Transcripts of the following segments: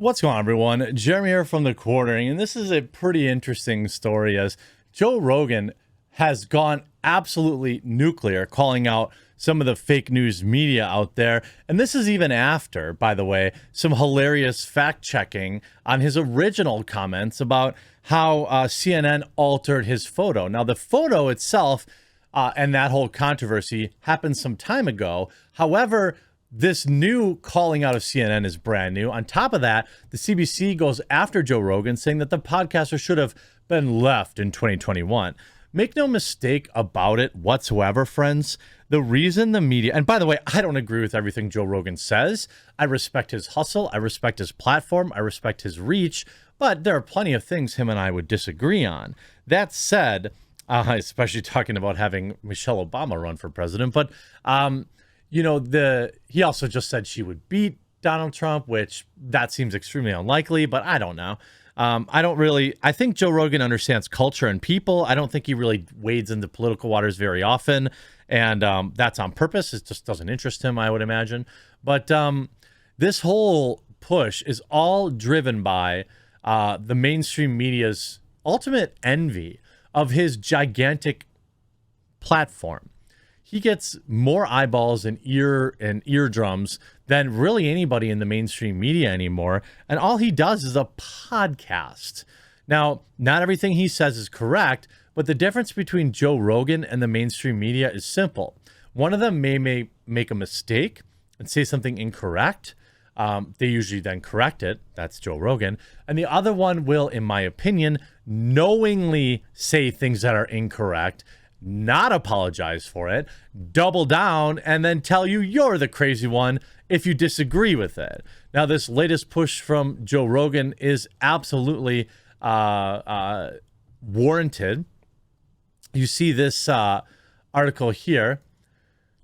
What's going on, everyone? Jeremy here from The Quartering, and this is a pretty interesting story as Joe Rogan has gone absolutely nuclear, calling out some of the fake news media out there. And this is even after, by the way, some hilarious fact-checking on his original comments about how CNN altered his photo. Now, the photo itself and that whole controversy happened some time ago. However, this new calling out of CNN is brand new. On top of that, the CBC goes after Joe Rogan, saying that the podcaster should have been left in 2021. Make no mistake about it whatsoever, friends. The reason the media, and by the way, I don't agree with everything Joe Rogan says. I respect his hustle. I respect his platform. I respect his reach. But there are plenty of things him and I would disagree on. That said, especially talking about having Michelle Obama run for president, but you know, he also just said she would beat Donald Trump, which that seems extremely unlikely, but I don't know. I think Joe Rogan understands culture and people. I don't think he really wades into political waters very often. And that's on purpose. It just doesn't interest him, I would imagine. But this whole push is all driven by the mainstream media's ultimate envy of his gigantic platform. He gets more eyeballs and eardrums than really anybody in the mainstream media anymore. And all he does is a podcast. Now, not everything he says is correct, but the difference between Joe Rogan and the mainstream media is simple. One of them may make a mistake and say something incorrect. They usually then correct it. That's Joe Rogan. And the other one will, in my opinion, knowingly say things that are incorrect, not apologize for it, double down, and then tell you you're the crazy one if you disagree with it. Now, this latest push from Joe Rogan is absolutely warranted. You see this article here.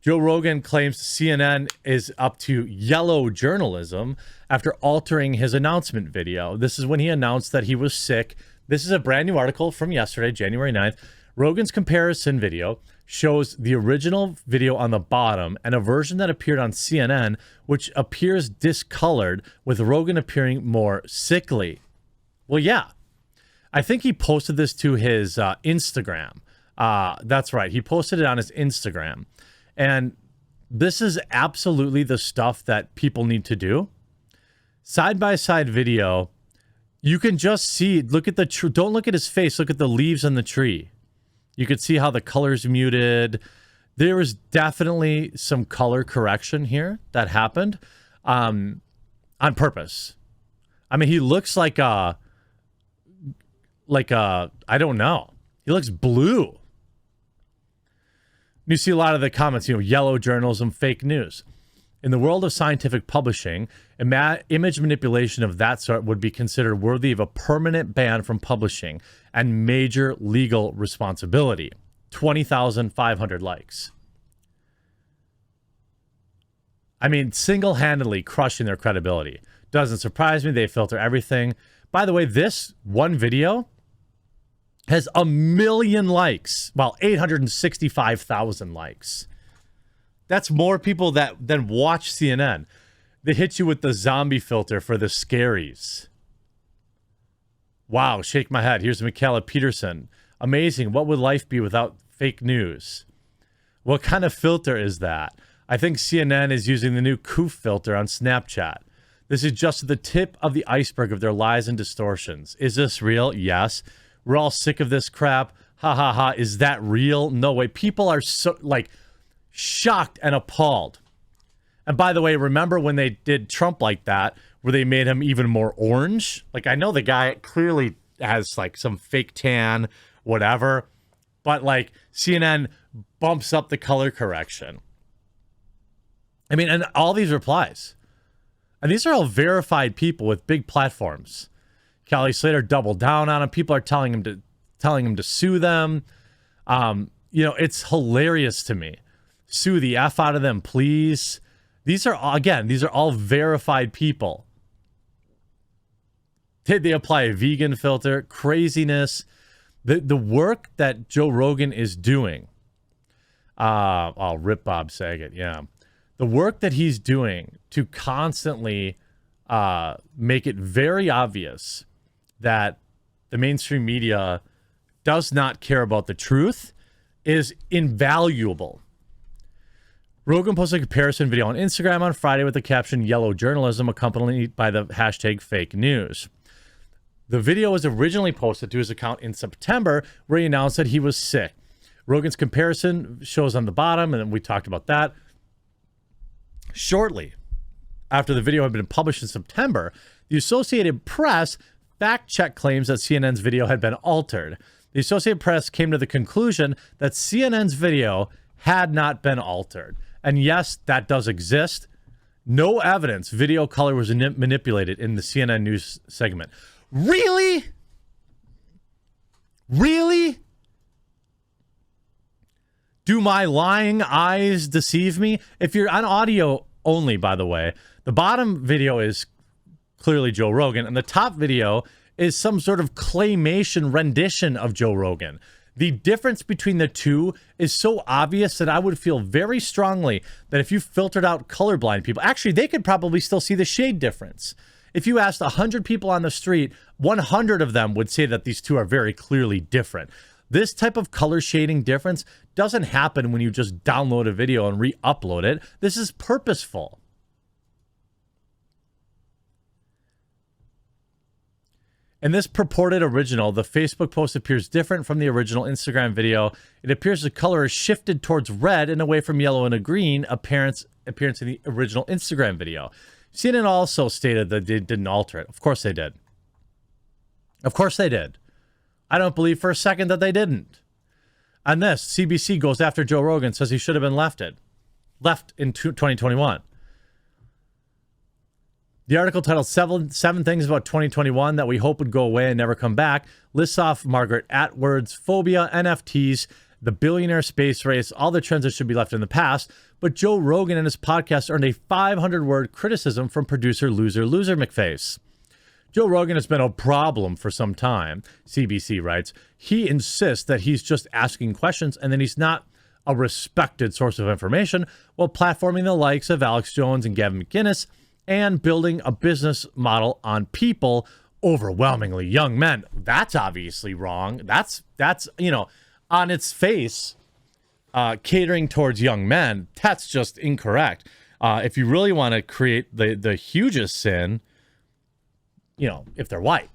Joe Rogan claims CNN is up to yellow journalism after altering his announcement video. This is when he announced that he was sick. This is a brand new article from yesterday, January 9th. Rogan's comparison video shows the original video on the bottom and a version that appeared on CNN, which appears discolored, with Rogan appearing more sickly. Well, yeah. I think he posted this to his Instagram. That's right. He posted it on his Instagram. And this is absolutely the stuff that people need to do. Side-by-side video, you can just see, look at the tree. Don't look at his face. Look at the leaves on the tree. You could see how the color's muted. There was definitely some color correction here that happened on purpose. I mean, he looks like a, I don't know. He looks blue. You see a lot of the comments, yellow journalism, fake news. In the world of scientific publishing, image manipulation of that sort would be considered worthy of a permanent ban from publishing and major legal responsibility. 20,500 likes. I mean, single-handedly crushing their credibility. Doesn't surprise me. They filter everything. By the way, this one video has 1 million likes. Well, 865,000 likes. That's more people than watch CNN. They hit you with the zombie filter for the scaries. Wow, shake my head. Here's Michaela Peterson. Amazing. What would life be without fake news? What kind of filter is that? I think CNN is using the new Coof filter on Snapchat. This is just the tip of the iceberg of their lies and distortions. Is this real? Yes. We're all sick of this crap. Ha ha ha. Is that real? No way. People are so shocked and appalled. And by the way, remember when they did Trump like that, where they made him even more orange? I know the guy clearly has some fake tan, whatever, but CNN bumps up the color correction. I mean, and all these replies. And these are all verified people with big platforms. Kelly Slater doubled down on him. People are telling him to sue them. It's hilarious to me. Sue the F out of them, please. These are all verified people. Did they apply a vegan filter? Craziness. The work that Joe Rogan is doing. I'll rip Bob Saget, yeah. The work that he's doing to constantly make it very obvious that the mainstream media does not care about the truth is invaluable. Rogan posted a comparison video on Instagram on Friday with the caption "Yellow Journalism," accompanied by the hashtag fake news. The video was originally posted to his account in September, where he announced that he was sick. Rogan's comparison shows on the bottom, and we talked about that. Shortly after the video had been published in September, the Associated Press fact-checked claims that CNN's video had been altered. The Associated Press came to the conclusion that CNN's video had not been altered. And yes, that does exist. No evidence video color was manipulated in the CNN news segment. Really? Really? Do my lying eyes deceive me? If you're on audio only, by the way, the bottom video is clearly Joe Rogan, and the top video is some sort of claymation rendition of Joe Rogan. The difference between the two is so obvious that I would feel very strongly that if you filtered out colorblind people, actually, they could probably still see the shade difference. If you asked 100 people on the street, 100 of them would say that these two are very clearly different. This type of color shading difference doesn't happen when you just download a video and re-upload it. This is purposeful. In this purported original, the Facebook post appears different from the original Instagram video. It appears the color is shifted towards red and away from yellow and a green appearance in the original Instagram video. CNN also stated that they didn't alter it. Of course they did. Of course they did. I don't believe for a second that they didn't. On this, CBC goes after Joe Rogan, says he should have been left in 2021. The article titled Seven Things About 2021 That We Hope Would Go Away and Never Come Back lists off Margaret Atwood's phobia, NFTs, the billionaire space race, all the trends that should be left in the past. But Joe Rogan and his podcast earned a 500-word criticism from producer Loser McFace. Joe Rogan has been a problem for some time, CBC writes. He insists that he's just asking questions and then he's not a respected source of information while platforming the likes of Alex Jones and Gavin McInnes and building a business model on people, overwhelmingly young men. That's obviously wrong. That's on its face, catering towards young men. That's just incorrect. If you really want to create the hugest sin, if they're white.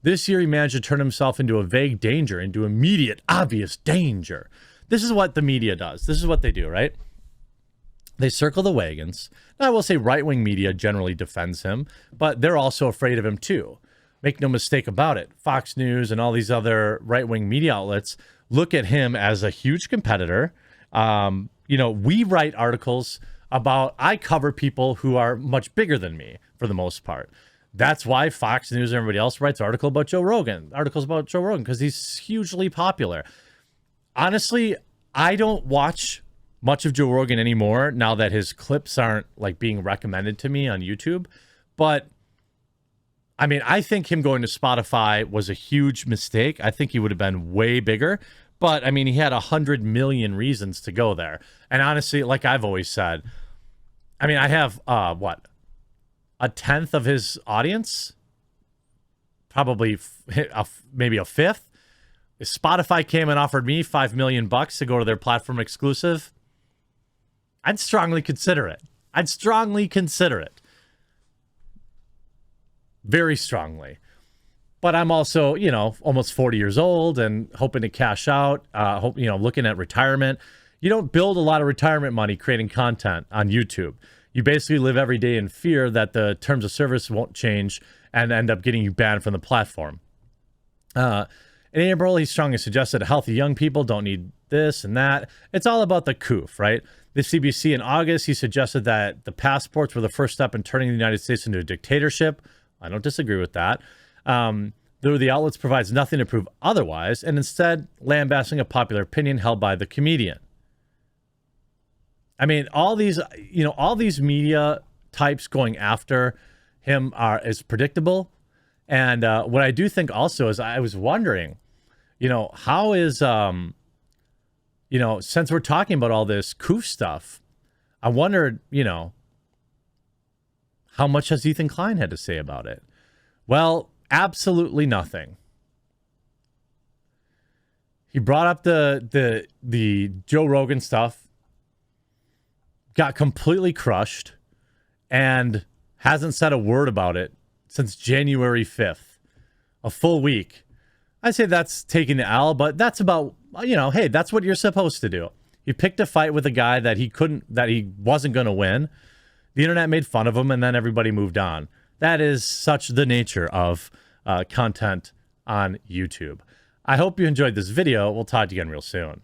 This year, he managed to turn himself into a vague danger, into immediate, obvious danger. This is what the media does. This is what they do, right? They circle the wagons. Now, I will say right-wing media generally defends him, but they're also afraid of him too. Make no mistake about it. Fox News and all these other right-wing media outlets look at him as a huge competitor. We write articles about, I cover people who are much bigger than me for the most part. That's why Fox News and everybody else writes articles about Joe Rogan, because he's hugely popular. Honestly, I don't watch much of Joe Rogan anymore now that his clips aren't like being recommended to me on YouTube. But I mean, I think him going to Spotify was a huge mistake. I think he would have been way bigger. But I mean, he had 100 million reasons to go there. And honestly, like I've always said, I mean, I have a tenth of his audience, probably maybe a fifth. If Spotify came and offered me $5 million to go to their platform exclusive, I'd strongly consider it. Very strongly. But I'm also, almost 40 years old and hoping to cash out, looking at retirement. You don't build a lot of retirement money creating content on YouTube. You basically live every day in fear that the terms of service won't change and end up getting you banned from the platform. In April, he strongly suggested healthy young people don't need this and that. It's all about the coof, right? The CBC in August, he suggested that the passports were the first step in turning the United States into a dictatorship. I don't disagree with that. Though the outlets provides nothing to prove otherwise, and instead lambasting a popular opinion held by the comedian. I mean, all these media types going after him is predictable. And what I do think also is I was wondering, how is, since we're talking about all this coof stuff, I wondered, How much has Ethan Klein had to say about it? Well, absolutely nothing. He brought up the Joe Rogan stuff, got completely crushed, and hasn't said a word about it since January 5th, a full week. I say that's taking the L, but that's about, hey, that's what you're supposed to do. He picked a fight with a guy that he wasn't going to win. The internet made fun of him, and then everybody moved on. That is such the nature of content on YouTube. I hope you enjoyed this video. We'll talk to you again real soon.